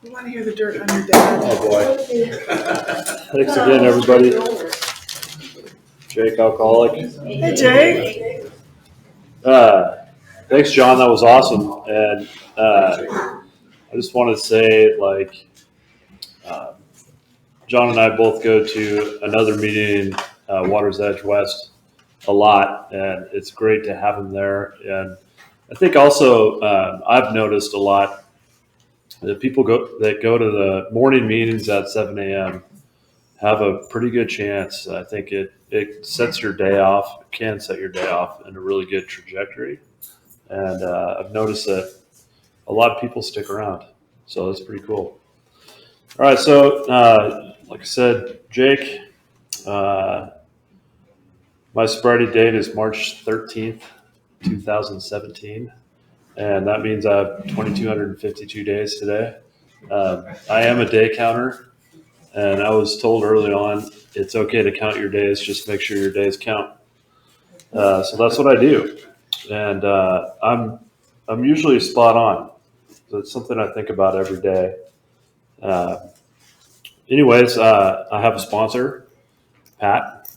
You want to hear the dirt on your dad? Oh boy. Thanks again, everybody. Jake, alcoholic. Hey, Jake. Thanks, John. That was awesome. And I just wanted to say, uh, John and I both go to another meeting in Water's Edge West a lot, and it's great to have him there. And I think also I've noticed a lot that people that go to the morning meetings at 7 a.m. have a pretty good chance. I think it sets your day off, can set your day off in a really good trajectory. And I've noticed that a lot of people stick around. So that's pretty cool. All right. So, like I said, Jake, my sobriety date is March 13th, 2017. And that means I have 2,252 days today. I am a day counter. And I was told early on, it's okay to count your days, just make sure your days count. So that's what I do. And I'm usually spot on. So it's something I think about every day. Anyways, I have a sponsor, Pat.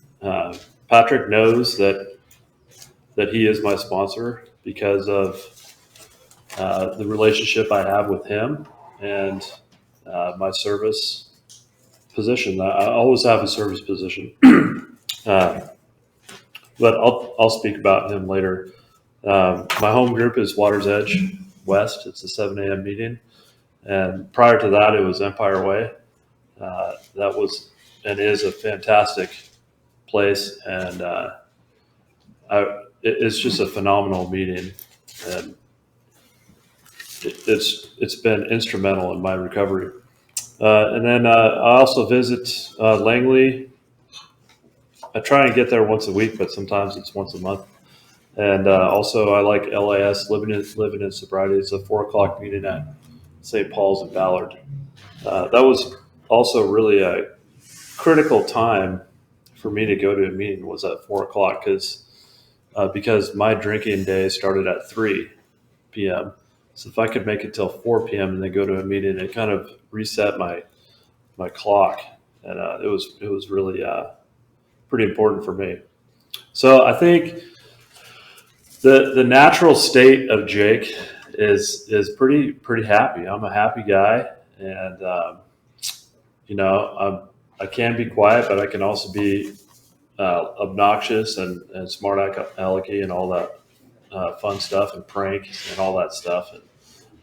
Patrick knows that he is my sponsor because of the relationship I have with him and my service position. I always have a service position, but I'll speak about him later. My home group is Water's Edge West. It's a 7 a.m. meeting, and prior to that, it was Empire Way. That was and is a fantastic place, and it's just a phenomenal meeting, and it's been instrumental in my recovery. And then I also visit Langley. I try and get there once a week, but sometimes it's once a month. And also, I like LAS, Living in Sobriety. It's a 4:00 meeting at St. Paul's in Ballard. That was also really a critical time for me to go to a meeting, was at 4:00 because my drinking day started at 3 p.m. So if I could make it till 4 p.m. and then go to a meeting, it kind of reset my clock, and it was really pretty important for me. So I think the natural state of Jake is pretty happy. I'm a happy guy, and I can be quiet, but I can also be obnoxious and smart alecky and all that fun stuff and prank and all that stuff.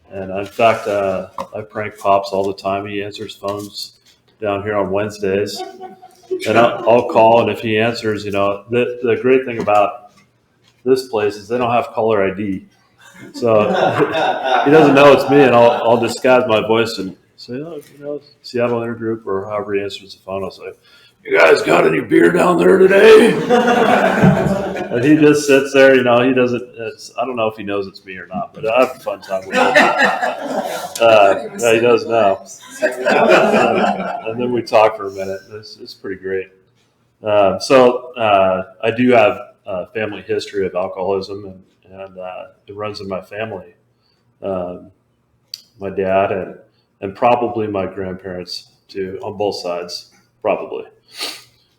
And in fact, I prank Pops all the time. He answers phones down here on Wednesdays, and I'll call, and if he answers, the great thing about this place is they don't have caller ID, so he doesn't know it's me, and I'll disguise my voice and say, Seattle Intergroup, or however he answers the phone. I'll say, "You guys got any beer down there today?" And he just sits there, he doesn't, I don't know if he knows it's me or not, but I have a fun time with him. Yeah, he does now. And then we talk for a minute. It's pretty great. So I do have a family history of alcoholism, and it runs in my family. My dad and probably my grandparents too, on both sides, probably.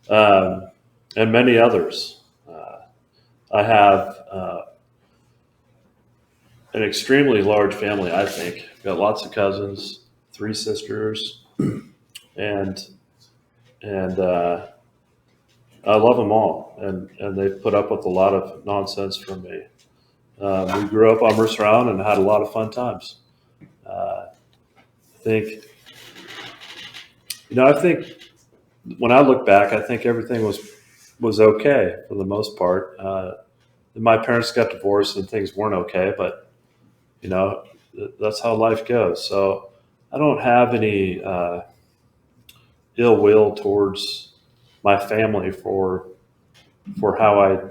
And many others. I have an extremely large family, I think. Got lots of cousins, 3 sisters, and I love them all, and they've put up with a lot of nonsense from me. We grew up on Mercer Island and had a lot of fun times. I think when I look back, I think everything was okay for the most part. My parents got divorced and things weren't okay, but that's how life goes. So I don't have any ill will towards my family for how I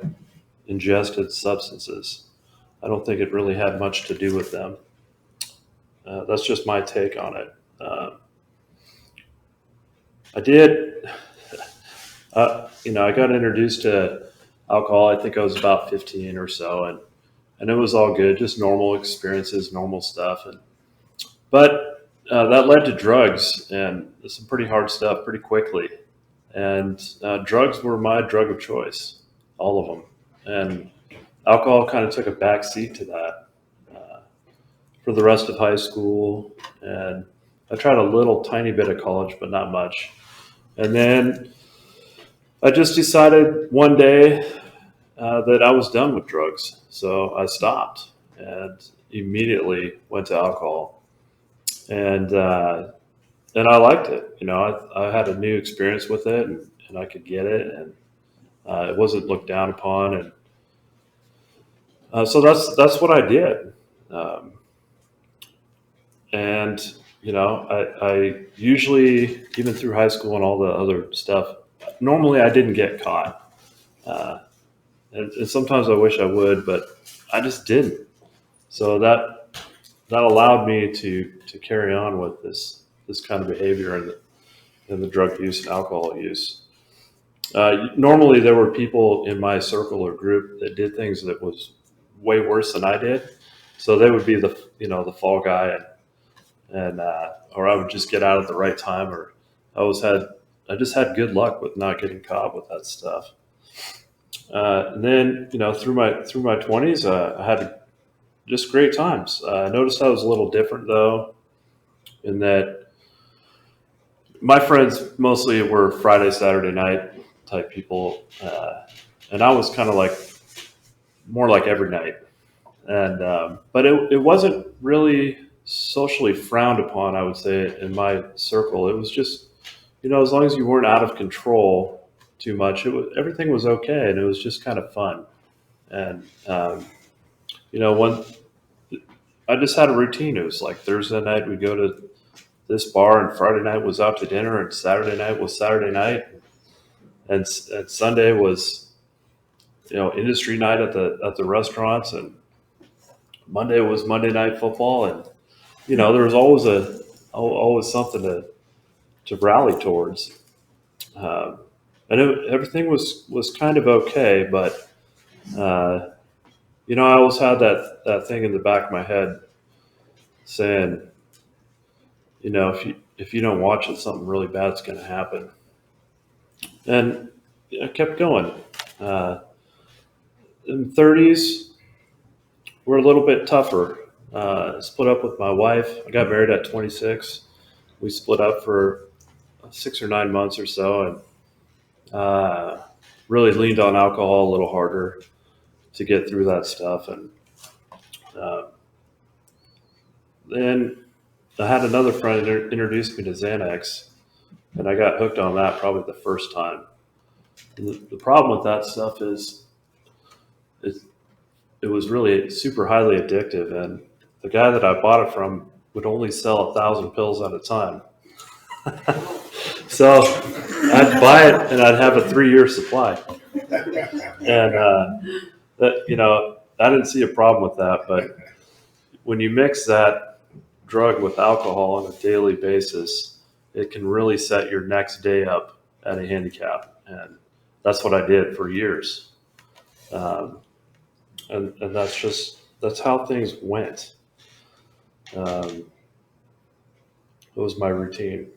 ingested substances. I don't think it really had much to do with them. That's just my take on it. I did, I got introduced to alcohol. I think I was about 15 or so, and it was all good, just normal experiences, normal stuff. But that led to drugs and some pretty hard stuff pretty quickly. And drugs were my drug of choice, all of them. And alcohol kind of took a back seat to that for the rest of high school. And I tried a little tiny bit of college, but not much. And then I just decided one day that I was done with drugs. So I stopped and immediately went to alcohol. And I liked it. I had a new experience with it, and I could get it, and it wasn't looked down upon, and so that's what I did. Um, and I usually, even through high school and all the other stuff, normally I didn't get caught, uh, and sometimes I wish I would, but I just didn't. So that allowed me to carry on with this kind of behavior and the drug use and alcohol use. Normally, there were people in my circle or group that did things that was way worse than I did. So they would be the fall guy, and or I would just get out at the right time, or I just had good luck with not getting caught with that stuff. And then through my 20s, I had just great times. I noticed I was a little different though, in that my friends mostly were Friday, Saturday night type people, and I was kind of like more like every night. And but it wasn't really socially frowned upon. I would say in my circle, it was just as long as you weren't out of control too much, everything was okay, and it was just kind of fun. And when I just had a routine, it was like Thursday night we'd go to this bar, and Friday night was out to dinner, and Saturday night was Saturday night, and Sunday was industry night at the restaurants, and Monday was Monday night football, and there was always something to rally towards, um, and everything was kind of okay, but uh, I always had that thing in the back of my head saying, if you don't watch it, something really bad's going to happen, and I kept going. Uh, in 30s, we're a little bit tougher. Split up with my wife. I got married at 26. We split up for 6 or 9 months or so, and really leaned on alcohol a little harder to get through that stuff. And uh, then I had another friend introduce me to Xanax, and I got hooked on that probably the first time. And the problem with that stuff is it was really super highly addictive, and the guy that I bought it from would only sell 1,000 pills at a time. So I'd buy it and I'd have a 3-year supply, and I didn't see a problem with that. But when you mix that drug with alcohol on a daily basis, it can really set your next day up at a handicap, and that's what I did for years. Um, and that's how things went. Um, it was my routine.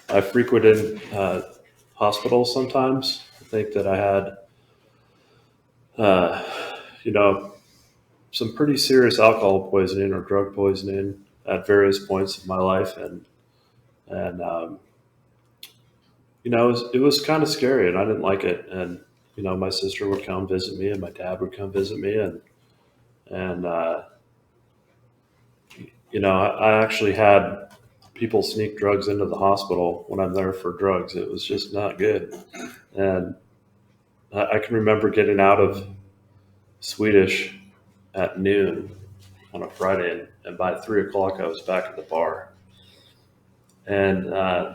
I frequented hospitals sometimes. I think that I had, uh, you know, some pretty serious alcohol poisoning or drug poisoning at various points of my life, and it was kind of scary, and I didn't like it. And my sister would come visit me, and my dad would come visit me, and I actually had people sneak drugs into the hospital when I'm there for drugs. It was just not good. And I can remember getting out of Swedish at noon on a Friday, and by 3 o'clock I was back at the bar. And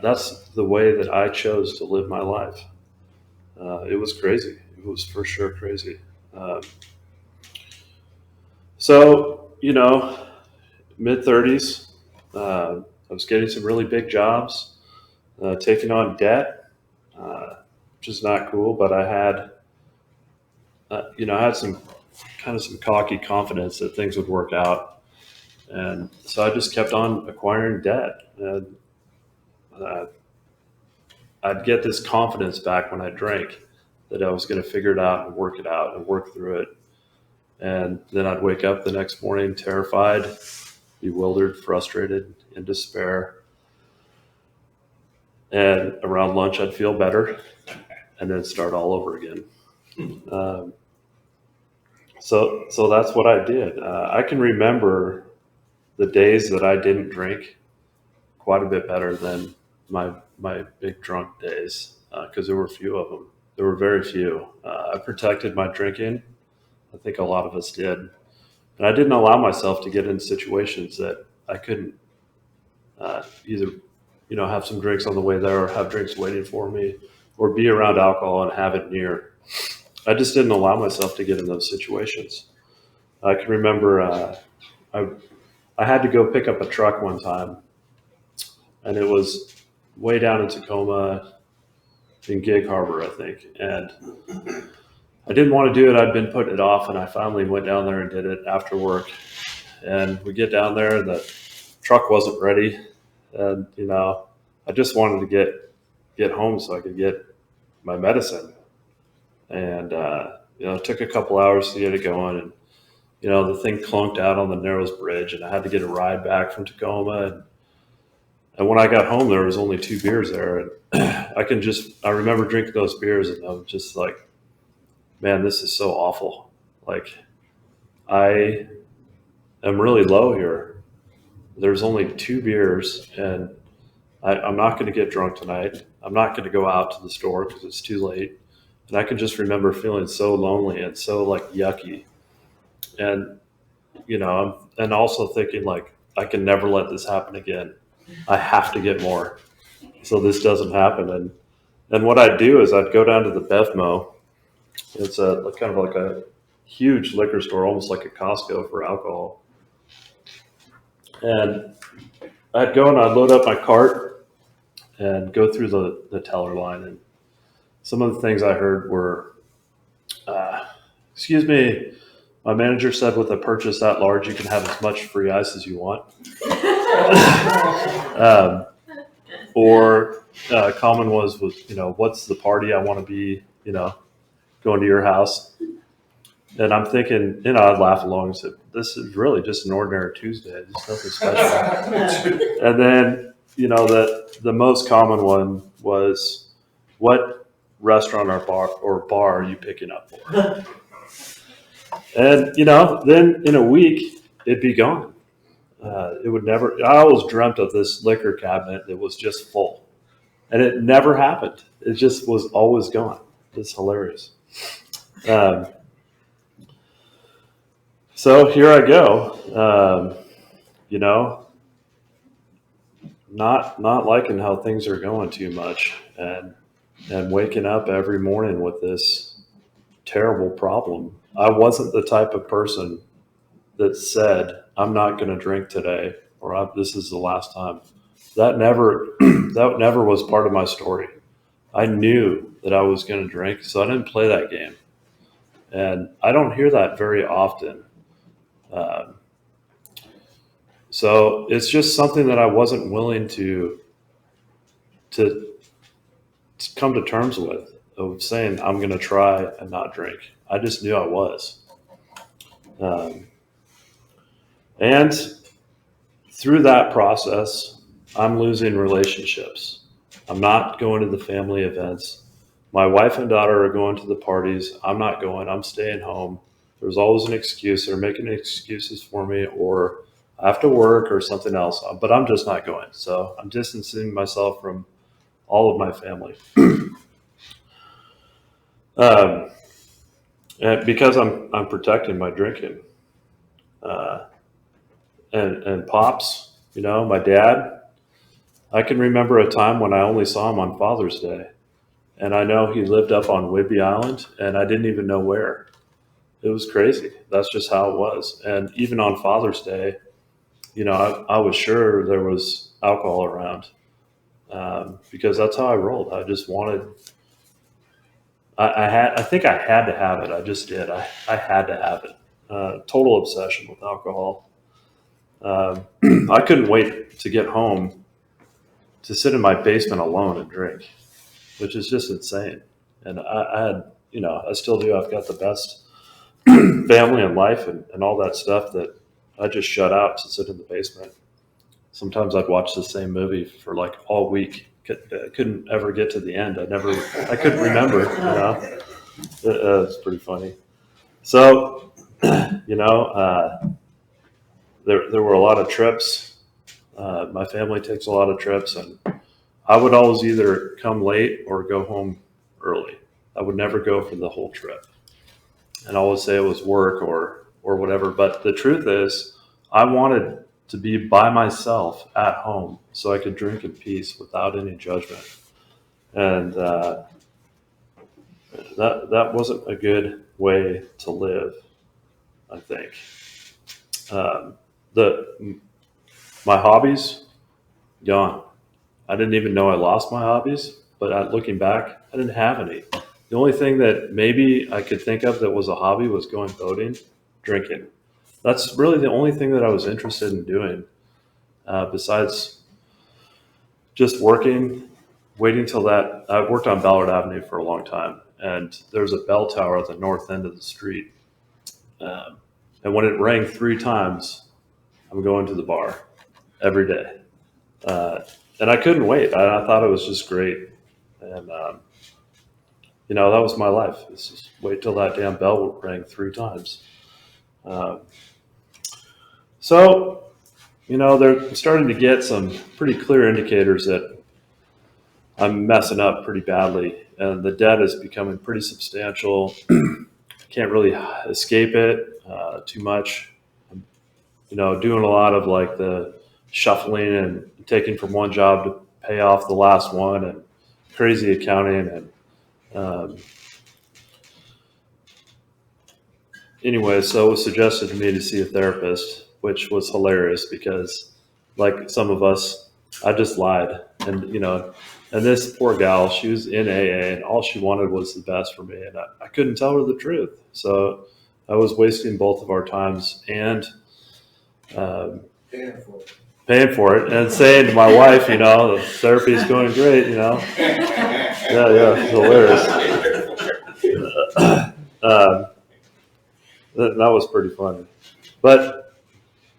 that's the way that I chose to live my life. It was crazy. It was for sure crazy. Um, so, mid 30s, I was getting some really big jobs, taking on debt, which is not cool. But I had some cocky confidence that things would work out, And so I just kept on acquiring debt. And uh, I'd get this confidence back when I drank that I was going to figure it out and work it out and work through it. And then I'd wake up the next morning terrified, bewildered, frustrated, in despair. And around lunch, I'd feel better and then start all over again. Um, so that's what I did. I can remember the days that I didn't drink quite a bit better than my big drunk days because there were few of them. There were very few. I protected my drinking. I think a lot of us did, and I didn't allow myself to get in situations that I couldn't either, have some drinks on the way there or have drinks waiting for me, or be around alcohol and have it near. I just didn't allow myself to get in those situations. I can remember I had to go pick up a truck one time, and it was way down in Tacoma in Gig Harbor, I think. And I didn't want to do it. I'd been putting it off, and I finally went down there and did it after work. And we get down there, and the truck wasn't ready. And, I just wanted to get home so I could get my medicine. And, it took a couple hours to get it going. And, the thing clunked out on the Narrows Bridge, and I had to get a ride back from Tacoma. And when I got home, there was only 2 beers there. And I remember drinking those beers, and I was just like, man, this is so awful. Like, I am really low here. There's only 2 beers, and I'm not going to get drunk tonight. I'm not going to go out to the store because it's too late. And I can just remember feeling so lonely and so like yucky. And, and also thinking like, I can never let this happen again. I have to get more so this doesn't happen. And what I'd do is I'd go down to the Bevmo. It's a kind of like a huge liquor store, almost like a Costco for alcohol. And I'd go and I'd load up my cart and go through the teller line. And some of the things I heard were, excuse me, my manager said with a purchase that large, you can have as much free ice as you want. Or common was, what's the party I want to be, going to your house. And I'm thinking, I'd laugh along and say, this is really just an ordinary Tuesday. There's nothing special. And then, the most common one was, what restaurant or bar are you picking up for? And, then in a week, it'd be gone. It would never, I always dreamt of this liquor cabinet that was just full. And it never happened. It just was always gone. It's hilarious. So here I go, not liking how things are going too much, and waking up every morning with this terrible problem. I wasn't the type of person that said, I'm not going to drink today, or this is the last time. That never was part of my story. I knew that I was going to drink, so I didn't play that game. And I don't hear that very often. So it's just something that I wasn't willing to come to terms with, of saying I'm going to try and not drink. I just knew I was. And through that process, I'm losing relationships. I'm not going to the family events. My wife and daughter are going to the parties. I'm not going. I'm staying home. There's always an excuse. They're making excuses for me, or I have to work or something else, but I'm just not going. So I'm distancing myself from all of my family. And because I'm protecting my drinking. And Pops, my dad, I can remember a time when I only saw him on Father's Day. And I know he lived up on Whidbey Island, and I didn't even know where. It was crazy. That's just how it was. And even on Father's Day, I was sure there was alcohol around, because that's how I rolled. I just wanted, I think I had to have it. I just did. I had to have it. Total obsession with alcohol. I couldn't wait to get home to sit in my basement alone and drink, which is just insane. And I had, I still do. I've got the best family and life and all that stuff that I just shut out to sit in the basement. Sometimes I'd watch the same movie for like all week. Couldn't ever get to the end. I couldn't remember. It's pretty funny. So, you know, there were a lot of trips. My family takes a lot of trips, and I would always either come late or go home early. I would never go for the whole trip, and I always say it was work or whatever. But the truth is, I wanted to be by myself at home so I could drink in peace without any judgment. And that wasn't a good way to live, I think. Um, the My hobbies gone. I didn't even know I lost my hobbies, but looking back, I didn't have any. The only thing that maybe I could think of that was a hobby was going boating, drinking. That's really the only thing that I was interested in doing, besides just working, waiting till that. I worked on Ballard Avenue for a long time, and there's a bell tower at the north end of the street. Um, and when it rang 3 times, I'm going to the bar every day. Uh, and I couldn't wait. I thought it was just great. And, that was my life. It's just wait till that damn bell rang 3 times. Um, so, they're starting to get some pretty clear indicators that I'm messing up pretty badly. And the debt is becoming pretty substantial. Can't really escape it too much. I'm, doing a lot of like the shuffling and taking from one job to pay off the last one and crazy accounting. And anyway, so it was suggested to me to see a therapist, which was hilarious because, like some of us, I just lied. And this poor gal, she was in AA and all she wanted was the best for me. And I couldn't tell her the truth. So I was wasting both of our times and um, paying for it and saying to my wife, the therapy is going great, Yeah, it's hilarious. Um, that was pretty funny. But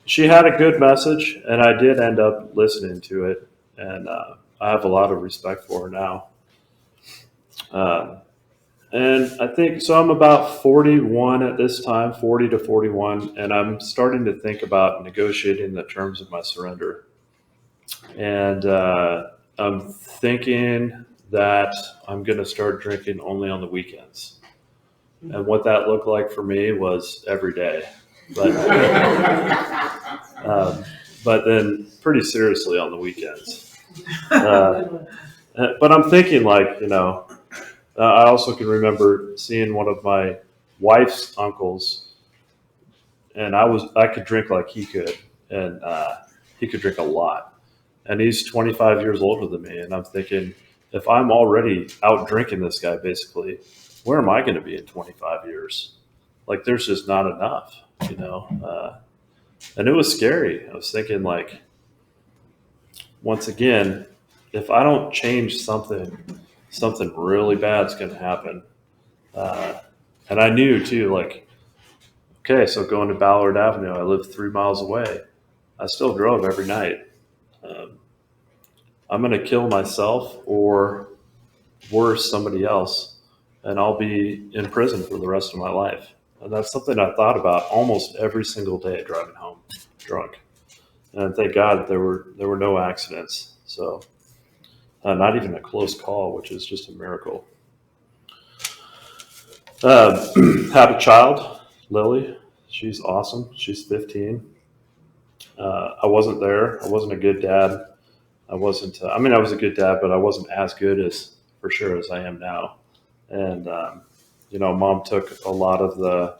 she had a good message, and I did end up listening to it. And I have a lot of respect for her now. Um, and I think so. I'm about 41 at this time, 40 to 41, and I'm starting to think about negotiating the terms of my surrender. And I'm thinking that I'm going to start drinking only on the weekends. And what that looked like for me was every day. But, but then pretty seriously on the weekends. But I'm thinking I also can remember seeing one of my wife's uncles, and I could drink like he could, and he could drink a lot. And he's 25 years older than me. And I'm thinking, if I'm already out drinking this guy, basically, where am I going to be in 25 years? Like, there's just not enough. And it was scary. I was thinking, once again, if I don't change something really bad's going to happen. And I knew too, okay, so going to Ballard Avenue, I live 3 miles away. I still drove every night. Um, I'm going to kill myself or worse, somebody else, and I'll be in prison for the rest of my life. And that's something I thought about almost every single day driving home drunk. And thank God there were no accidents. So not even a close call, which is just a miracle. Had a child, Lily. She's awesome. She's 15. I wasn't there. I wasn't a good dad. I wasn't. I was a good dad, but I wasn't as good for sure as I am now. And Mom took a lot of the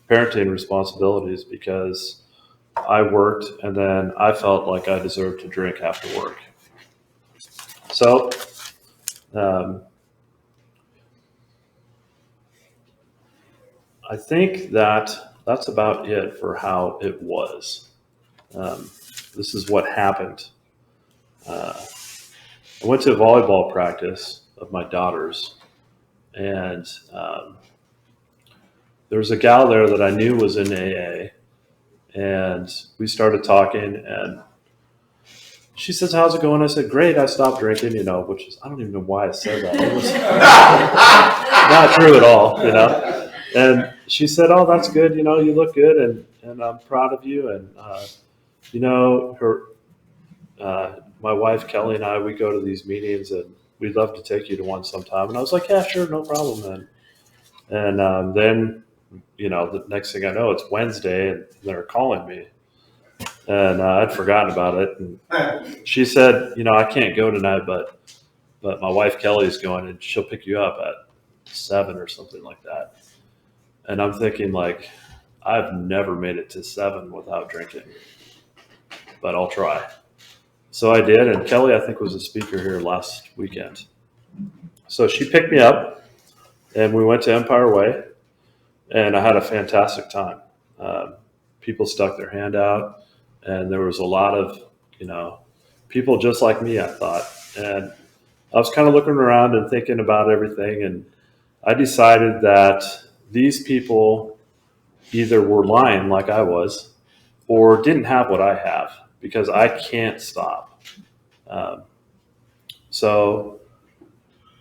parenting responsibilities because I worked, and then I felt like I deserved to drink after work. So. I think that's about it for how it was. This is what happened. I went to a volleyball practice of my daughter's, and there was a gal there that I knew was in AA, and we started talking, and she says, "How's it going?" I said, "Great. I stopped drinking," which is, I don't even know why I said that. It was not true at all, And she said, "Oh, that's good. You look good, and I'm proud of you." And her, my wife Kelly and I, we go to these meetings, and we'd love to take you to one sometime. And I was like, "Yeah, sure, no problem, man." And then, the next thing I know, it's Wednesday, and they're calling me, and I'd forgotten about it. And she said, "I can't go tonight, but my wife Kelly's going, and she'll pick you up at 7 or something like that." And I'm thinking, like, I've never made it to 7 without drinking, but I'll try. So I did, and Kelly, I think, was a speaker here last weekend. So she picked me up, and we went to Empire Way, and I had a fantastic time. People stuck their hand out, and there was a lot of, people just like me, I thought. And I was kind of looking around and thinking about everything, and I decided that these people either were lying like I was or didn't have what I have, because I can't stop. So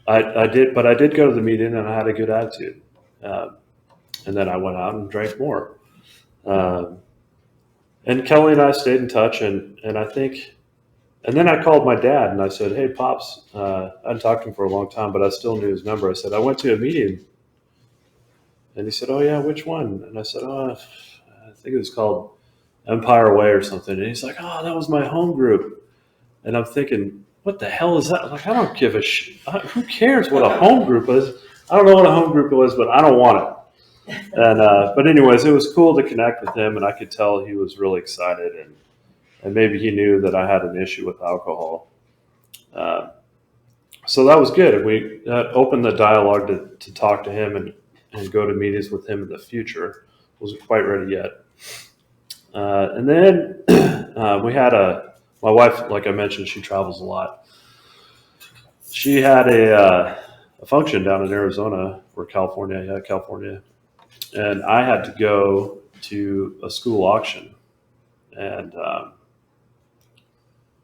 I did, but I did go to the meeting, and I had a good attitude. And then I went out and drank more. And Kelly and I stayed in touch, and I think, and then I called my dad and I said, "Hey, Pops," I hadn't talked to him for a long time, but I still knew his number. I said, "I went to a meeting." And he said, "Oh, yeah, which one?" And I said, "Oh, I think it was called Empire Way or something." And he's like, "Oh, that was my home group." And I'm thinking, what the hell is that? Like, I don't give a shit. Who cares what a home group is? I don't know what a home group was, but I don't want it. And but anyways, it was cool to connect with him, and I could tell he was really excited, and maybe he knew that I had an issue with alcohol. So that was good. And we opened the dialogue to talk to him and go to meetings with him in the future. Wasn't quite ready yet. And then we had my wife, like I mentioned, she travels a lot. She had a function down in Arizona or California. And I had to go to a school auction and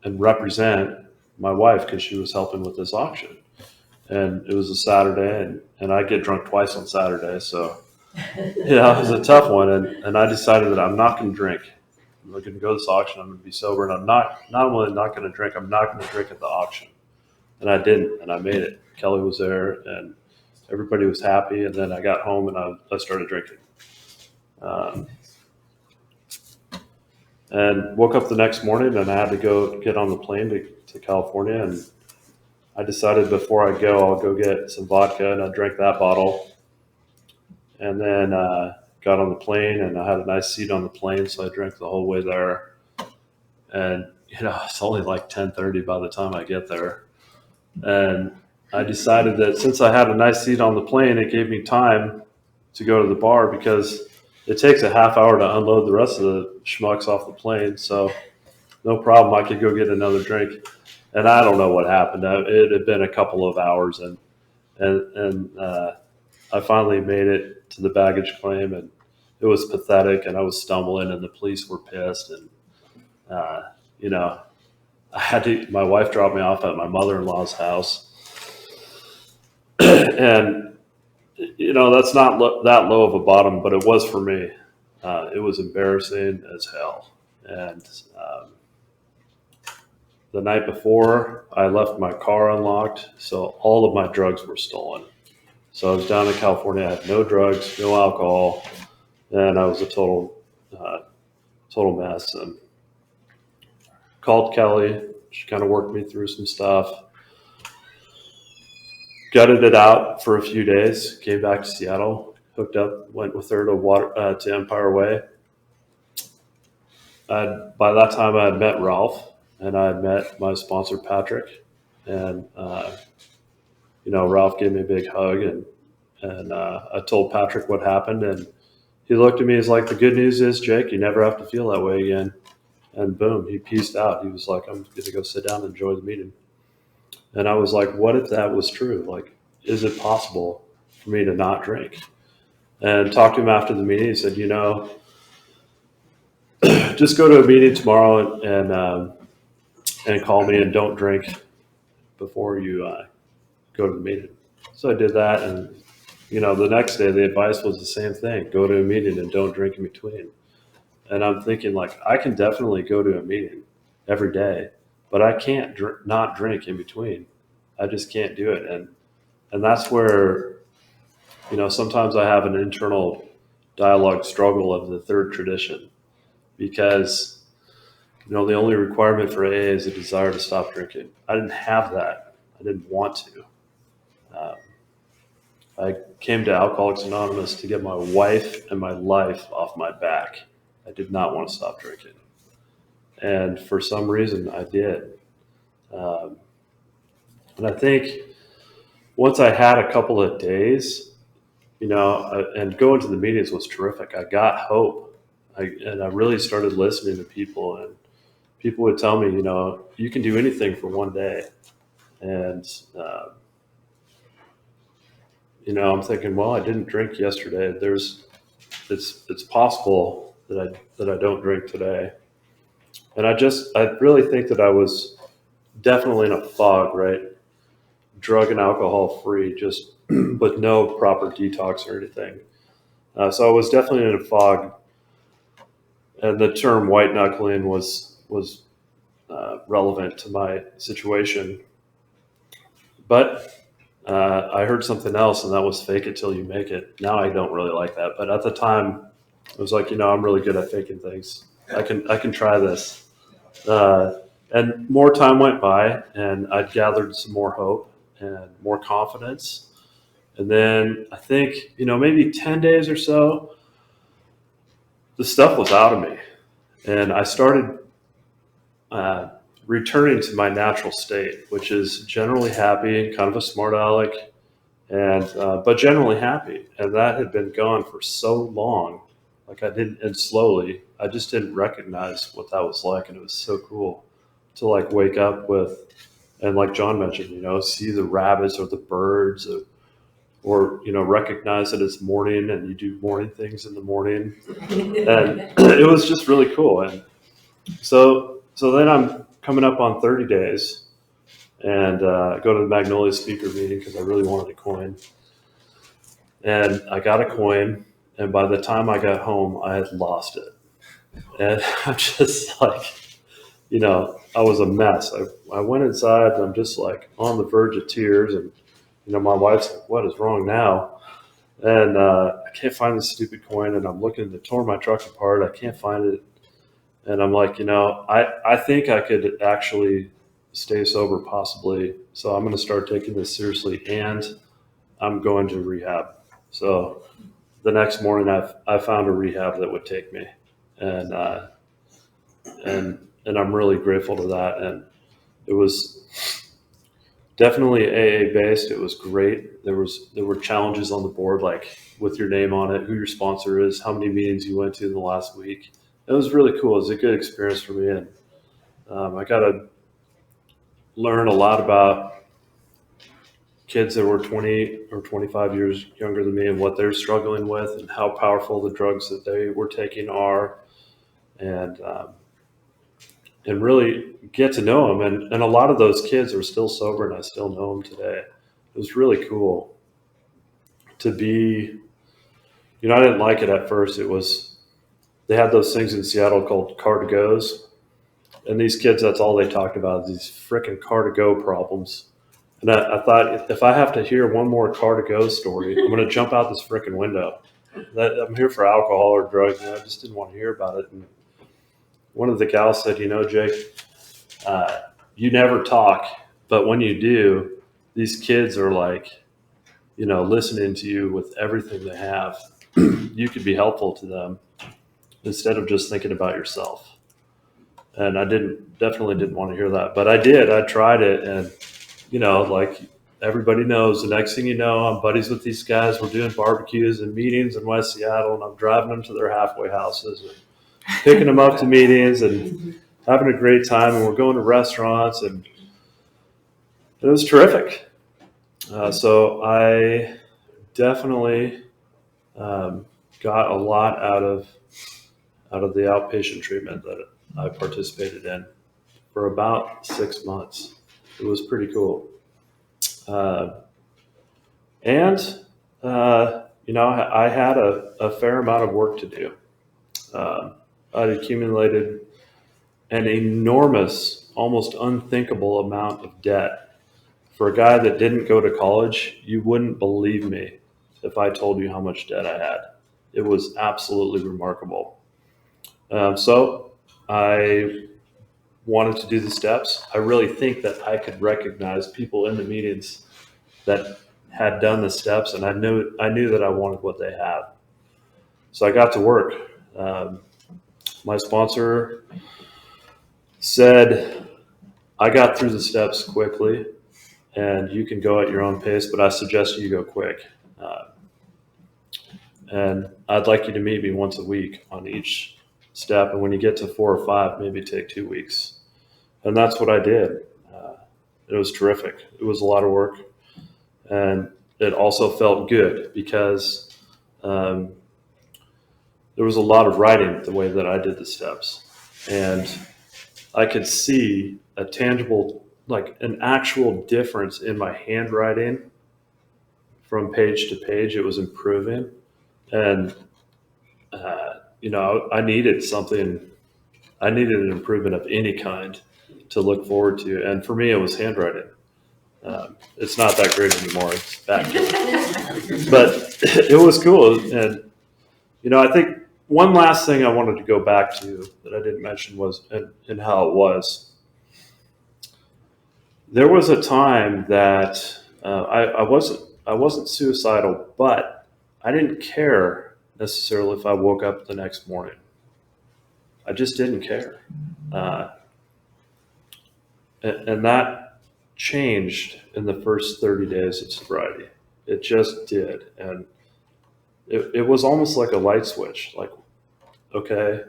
represent my wife, because she was helping with this auction. And it was a Saturday, and I get drunk twice on Saturday. So, yeah, it was a tough one. And I decided that I'm not going to drink. I'm going to go to this auction. I'm going to be sober. And I'm not only not going to drink, I'm not going to drink at the auction. And I didn't, and I made it. Kelly was there, and everybody was happy. And then I got home, and I started drinking. And woke up the next morning, and I had to go get on the plane to California. And I decided before I go, I'll go get some vodka, and I drank that bottle. And then got on the plane, and I had a nice seat on the plane, so I drank the whole way there. And it's only like 10:30 by the time I get there. And I decided that since I had a nice seat on the plane, it gave me time to go to the bar, because it takes a half hour to unload the rest of the schmucks off the plane. So no problem. I could go get another drink. And I don't know what happened. It had been a couple of hours, and I finally made it to the baggage claim, and it was pathetic. And I was stumbling, and the police were pissed. And I had to. My wife dropped me off at my mother-in-law's house, and that's not that low of a bottom, but it was for me. It was embarrassing as hell. And the night before, I left my car unlocked, so all of my drugs were stolen. So I was down in California. I had no drugs, no alcohol, and I was a total mess. And called Kelly. She kind of worked me through some stuff. Gutted it out for a few days. Came back to Seattle. Hooked up. Went with her to Empire Way. By that time, I had met Ralph, and I had met my sponsor Patrick, and Ralph gave me a big hug, and I told Patrick what happened, and he looked at me. He's like, "The good news is, Jake, you never have to feel that way again." And boom, he peaced out. He was like, I'm going to go sit down and enjoy the meeting. And I was like, what if that was true? Like, is it possible for me to not drink? And talked to him after the meeting. He said, just go to a meeting tomorrow and call me and don't drink before you go to the meeting. So I did that. And, the next day the advice was the same thing. Go to a meeting and don't drink in between. And I'm thinking, like, I can definitely go to a meeting every day, but I can't not drink in between. I just can't do it. And that's where, sometimes I have an internal dialogue struggle of the third tradition, because, the only requirement for AA is a desire to stop drinking. I didn't have that. I didn't want to. I came to Alcoholics Anonymous to get my wife and my life off my back. I did not want to stop drinking. And for some reason, I did. And I think once I had a couple of days, and going to the meetings was terrific. I got hope. And I really started listening to people. And people would tell me, you can do anything for one day. And, I'm thinking, well, I didn't drink yesterday. It's possible that I don't drink today. And I really think that I was definitely in a fog, right? Drug and alcohol free, just with no proper detox or anything. So I was definitely in a fog. And the term white knuckling was relevant to my situation. But I heard something else, and that was fake it till you make it. Now I don't really like that, but at the time, it was like, I'm really good at faking things. I can try this. And more time went by, and I'd gathered some more hope and more confidence. And then I think, maybe 10 days or so, the stuff was out of me, and I started returning to my natural state, which is generally happy, kind of a smart aleck, but generally happy. And that had been gone for so long, and slowly, I just didn't recognize what that was like. And it was so cool to wake up with, and like John mentioned, see the rabbits or the birds, or recognize that it's morning and you do morning things in the morning. And it was just really cool. And so then I'm coming up on 30 days, and go to the Magnolia speaker meeting because I really wanted a coin. And I got a coin, and by the time I got home, I had lost it. And I'm just like, I was a mess. I went inside, and I'm just on the verge of tears. And, my wife's like, what is wrong now? And I can't find this stupid coin, and I'm looking to tore my truck apart. I can't find it. And I'm like, I think I could actually stay sober possibly. So I'm going to start taking this seriously, and I'm going to rehab. So the next morning I found a rehab that would take me, and I'm really grateful to that. And it was definitely AA based. It was great. There were challenges on the board, like with your name on it, who your sponsor is, how many meetings you went to in the last week. It was really cool. It was a good experience for me. And I got to learn a lot about kids that were 20 or 25 years younger than me and what they're struggling with and how powerful the drugs that they were taking are, and really get to know them. And a lot of those kids are still sober, and I still know them today. It was really cool to be, I didn't like it at first. They had those things in Seattle called car-to-goes. And these kids, that's all they talked about, these freaking car-to-go problems. And I thought, if I have to hear one more car-to-go story, I'm going to jump out this freaking window. I'm here for alcohol or drugs, and I just didn't want to hear about it. And one of the gals said, Jake, you never talk, but when you do, these kids are listening to you with everything they have. You could be helpful to them instead of just thinking about yourself. And I definitely didn't want to hear that, but I did. I tried it, and everybody knows, the next thing you know, I'm buddies with these guys. We're doing barbecues and meetings in West Seattle, and I'm driving them to their halfway houses and picking them up to meetings. And having a great time, and we're going to restaurants, and it was terrific. So I definitely got a lot out of the outpatient treatment that I participated in for about 6 months. It was pretty cool. Uh, and, I had a fair amount of work to do. I'd accumulated an enormous, almost unthinkable amount of debt. For a guy that didn't go to college, you wouldn't believe me if I told you how much debt I had. It was absolutely remarkable. So I wanted to do the steps. I really think that I could recognize people in the meetings that had done the steps, and I knew that I wanted what they had. So I got to work. My sponsor said, I got through the steps quickly, and you can go at your own pace, but I suggest you go quick. And I'd like you to meet me once a week on each step. And when you get to 4 or 5, maybe take 2 weeks. And that's what I did. It was terrific. It was a lot of work. And it also felt good because there was a lot of writing the way that I did the steps. And I could see a tangible, like an actual difference in my handwriting from page to page. It was improving. And, I needed something, I needed an improvement of any kind to look forward to. And for me, it was handwriting. It's not that great anymore. It's back. But it was cool. And, I think one last thing I wanted to go back to that I didn't mention was in how it was. There was a time that I wasn't suicidal, but I didn't care necessarily if I woke up the next morning. I just didn't care. And that changed in the first 30 days of sobriety. It just did. And it was almost like a light switch. Like, okay,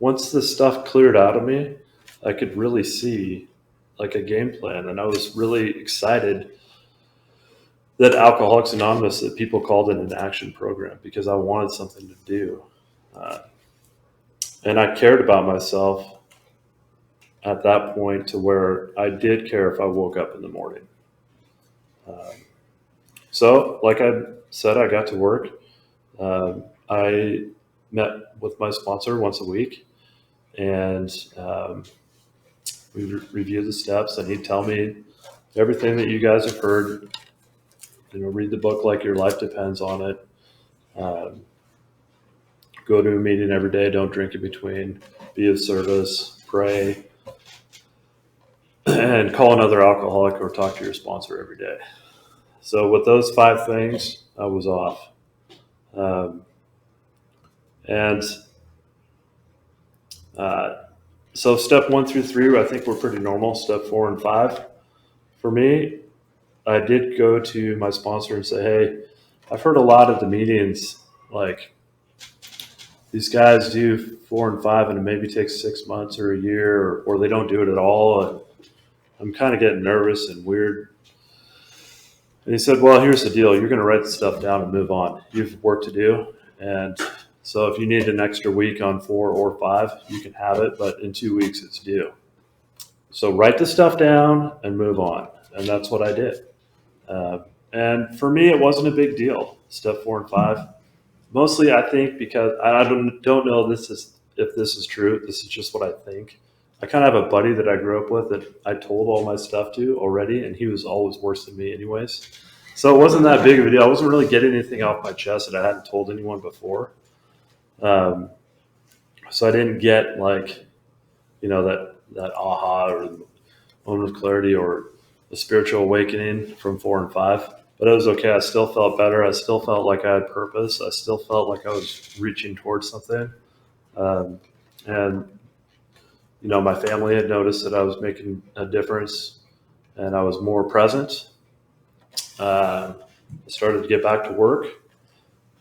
once this stuff cleared out of me, I could really see like a game plan. And I was really excited that Alcoholics Anonymous, that people called it an action program, because I wanted something to do. And I cared about myself at that point to where I did care if I woke up in the morning. So, like I said, I got to work. I met with my sponsor once a week, and we review the steps, and he'd tell me everything that you guys have heard. Read the book like your life depends on it. Go to a meeting every day. Don't drink in between. Be of service. Pray. And call another alcoholic or talk to your sponsor every day. So with those 5 things, I was off. So step 1 through 3, I think were pretty normal. Step 4 and 5. For me, I did go to my sponsor and say, hey, I've heard a lot of the meetings, like these guys do 4 and 5 and it maybe takes 6 months or a year, or they don't do it at all. And I'm kind of getting nervous and weird. And he said, well, here's the deal. You're going to write the stuff down and move on. You have work to do. And so if you need an extra week on 4 or 5, you can have it, but in 2 weeks it's due. So write the stuff down and move on. And that's what I did. And for me, it wasn't a big deal, step 4 and 5. Mostly, I think, because I don't know if this is true. This is just what I think. I kind of have a buddy that I grew up with that I told all my stuff to already, and he was always worse than me anyways. So it wasn't that big of a deal. I wasn't really getting anything off my chest that I hadn't told anyone before. So I didn't get that aha or moment of clarity or the spiritual awakening from 4 and 5. But it was okay. I still felt better. I still felt like I had purpose. I still felt like I was reaching towards something. And my family had noticed that I was making a difference and I was more present. I started to get back to work,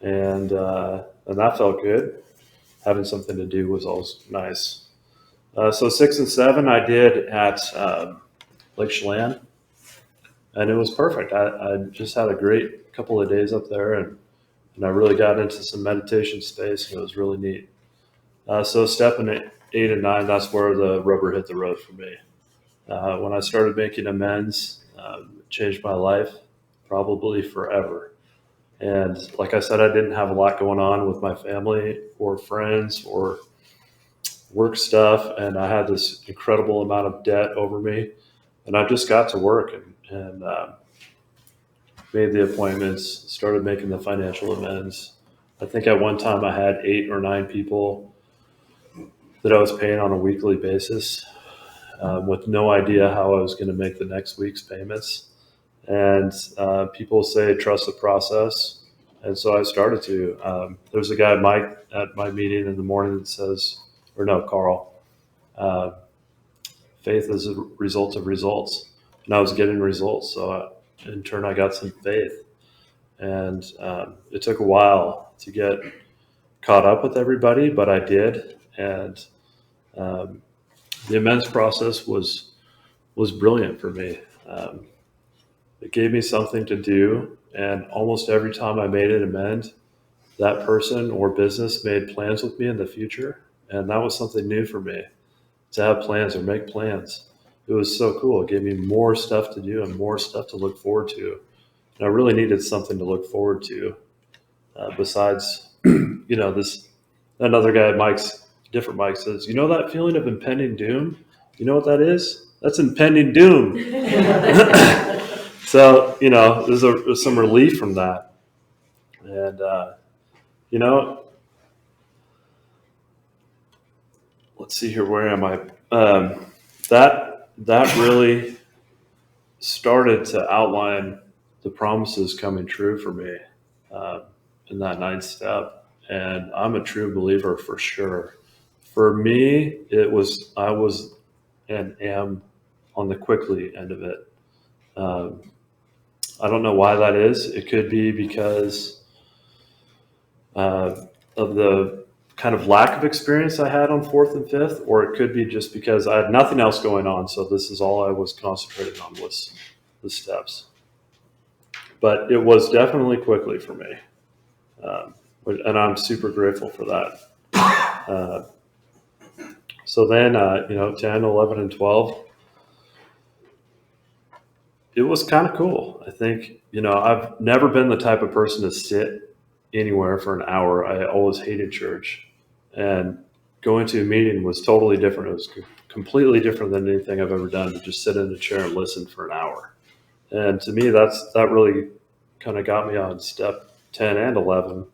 and that felt good. Having something to do was always nice. So 6 and 7 I did at Lake Chelan, and it was perfect. I just had a great couple of days up there, and I really got into some meditation space, and it was really neat. So step in 8 and 9, that's where the rubber hit the road for me. When I started making amends, it changed my life probably forever. And like I said, I didn't have a lot going on with my family or friends or work stuff, and I had this incredible amount of debt over me, and I just got to work and made the appointments, started making the financial amends. I think at one time I had 8 or 9 people that I was paying on a weekly basis, with no idea how I was going to make the next week's payments. And people say trust the process, and so I started to. There's a guy, Mike, at my meeting in the morning that says, or no, Carl, uh, faith is a result of results, and I was getting results. So in turn, I got some faith, and it took a while to get caught up with everybody, but I did, and um, the amends process was brilliant for me. It gave me something to do, and almost every time I made an amend, that person or business made plans with me in the future, and that was something new for me, to have plans or make plans. It was so cool. It gave me more stuff to do and more stuff to look forward to. And I really needed something to look forward to, besides, this. Another guy, Mike's different. Mike says, that feeling of impending doom. You know what that is? That's impending doom. So there's some relief from that, and you know, let's see here. Where am I? That really started to outline the promises coming true for me, uh, in that 9th step, and I'm a true believer for sure. For me, I was and am on the quickly end of it. Um, I don't know why that is. It could be because of the kind of lack of experience I had on 4th and 5th, or it could be just because I had nothing else going on. So this is all I was concentrating on was the steps. But it was definitely quickly for me, um, and I'm super grateful for that. Uh, so then, 10, 11, and 12, it was kind of cool. I think, I've never been the type of person to sit anywhere for an hour. I always hated church, and going to a meeting was totally different. It was completely different than anything I've ever done, to just sit in a chair and listen for an hour. And to me, that really kind of got me on step 10 and 11.